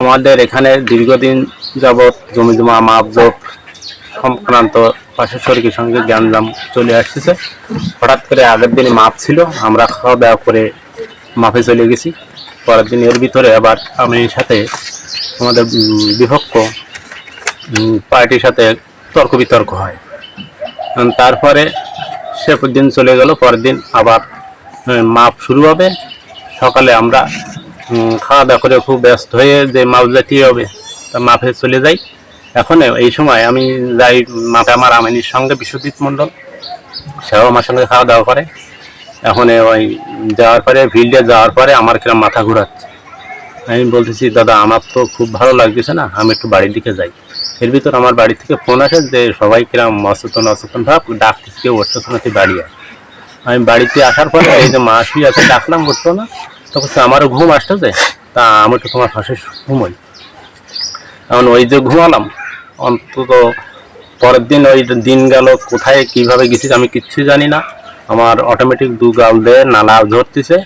আমাদের এখানে দীর্ঘদিন যাবৎ জমি জমা মাপজোপ সংক্রান্ত প্রশাসকের সঙ্গে জ্ঞানজাম চলে আসতেছে। হঠাৎ করে আগের দিন মাপ ছিল, আমরা খাওয়া দাওয়া করে মাপে চলে গেছি। পরের দিন এর ভিতরে আবার আমি সাথে আমাদের বিভক্ত পার্টির সাথে তর্ক বিতর্ক হয়। তারপরে সে দিন চলে গেল, পরের দিন আবার মাপ শুরু হবে। সকালে আমরা খাওয়া দাওয়া করে খুব ব্যস্ত হয়ে যে মাপ যেতে হবে তা মাপে চলে যাই। এখন এই সময় আমি যাই মাপে আমার আমিনীর সঙ্গে বিশ্বজিৎ মণ্ডল, সেও আমার সঙ্গে খাওয়া দাওয়া করে। এখন ওই যাওয়ার পরে ফিল্ডে যাওয়ার পরে আমার কিরম মাথা ঘুরাচ্ছে। আমি বলতেছি, দাদা আমার তো খুব ভালো লাগতেছে না, আমি একটু বাড়ির দিকে যাই। এর ভিতর আমার বাড়ি থেকে ফোন আসে যে সবাই কিরম অচেতন ভাব ডাকতেছে, কেউ উঠতেছে না, তুই বাড়ি আয়। আমি বাড়িতে আসার পরে এই যে মাসি আছে ডাকলাম, উঠতো না। তখন আমারও ঘুম আসতেছে, তা আমি একটু তোমার পাশে ঘুমোই। এখন ওই যে ঘুমালাম, অন্তত পরের দিন ওই দিন গেল কোথায় কিভাবে গেছি আমি কিচ্ছু জানি না। আমার অটোমেটিক দু গাল দিয়ে নালা ধরতেছে।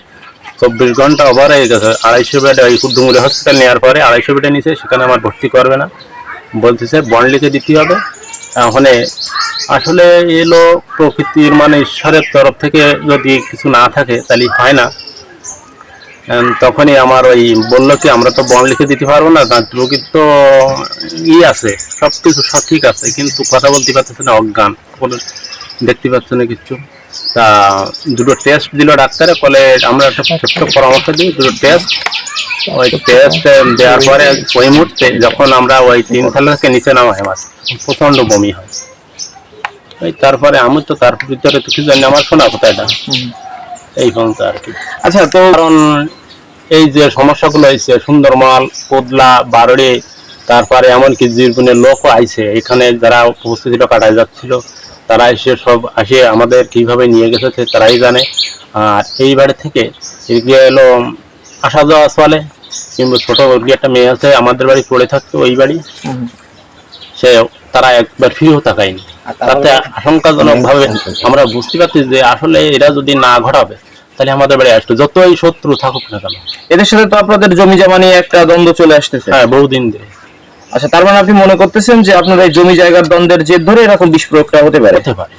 24 ঘন্টা ওভার হয়ে গেছে। 250 বেড ওই ডুমুরি হসপিটাল নেওয়ার পরে 250 বেডে নিচে, সেখানে আমার ভর্তি করবে না, বলতেছে বন্ড লিখে দিতে হবে। ওখানে আসলে এলো প্রকৃতির মানে ঈশ্বরের তরফ থেকে যদি কিছু না থাকে তাহলে হয় না। তখনই আমার ওই বললো কি, আমরা তো বন্ড লিখে দিতে পারবো না, রোগীর তো আছে, সব কিছু সঠিক আছে, কিন্তু কথা বলতে পারতেছে না, অজ্ঞান, দেখতে পাচ্ছে না কিচ্ছু। তা দুটো টেস্ট দিল ডাক্তারে, বলে আমরা একটা ছোট্ট পরামর্শ দিই, দুটো টেস্ট। ওই টেস্ট দেওয়ার পরে ওই মুহূর্তে যখন আমরা ওই 3 তলা থেকে নিচে নামা হয়, আমার প্রচণ্ড বমি হয়। ওই তারপরে আমি তো তার ভিতরে তো কিছু জানি, আমার শোনা কোথায়টা এই পর্যন্ত আর কি। আচ্ছা, তো কারণ এই যে সমস্যাগুলো হয়েছে সুন্দরমাল, কোদলা, বারড়ি, তারপরে এমনকি জীবনের লোকও আইছে এখানে, যারা উপস্থিত ছিল, কাটায় যাচ্ছিল, তারা এসে সব আসে আমাদের কিভাবে নিয়ে গেছে তারাই জানে। আর এই বাড়ি থেকে এদিকে এলো আসা যাওয়া চলে, কিন্তু ছোট একটা মেয়ে আছে আমাদের বাড়ি পড়ে থাকতো ওই বাড়ি, সে তারা একবার ফিরেও তাকায়নি। তাতে আশঙ্কাজনক ভাবে আমরা বুঝতে পারছি যে আসলে এরা যদি না ঘটাবে তাহলে আমাদের বাড়ি আসতো, যতই শত্রু থাকুক না কেন। এদের সাথে তো আপনাদের জমি জমা নিয়ে একটা দ্বন্দ্ব চলে আসতেছে। হ্যাঁ, বহুদিন ধরে। আচ্ছা, তার মানে আপনি মনে করতেছেন যে আপনার এই জমি জায়গার দ্বন্দ্বের জের ধরে এরকম বিস্ফোরকটা হতে পারে? হতে পারে।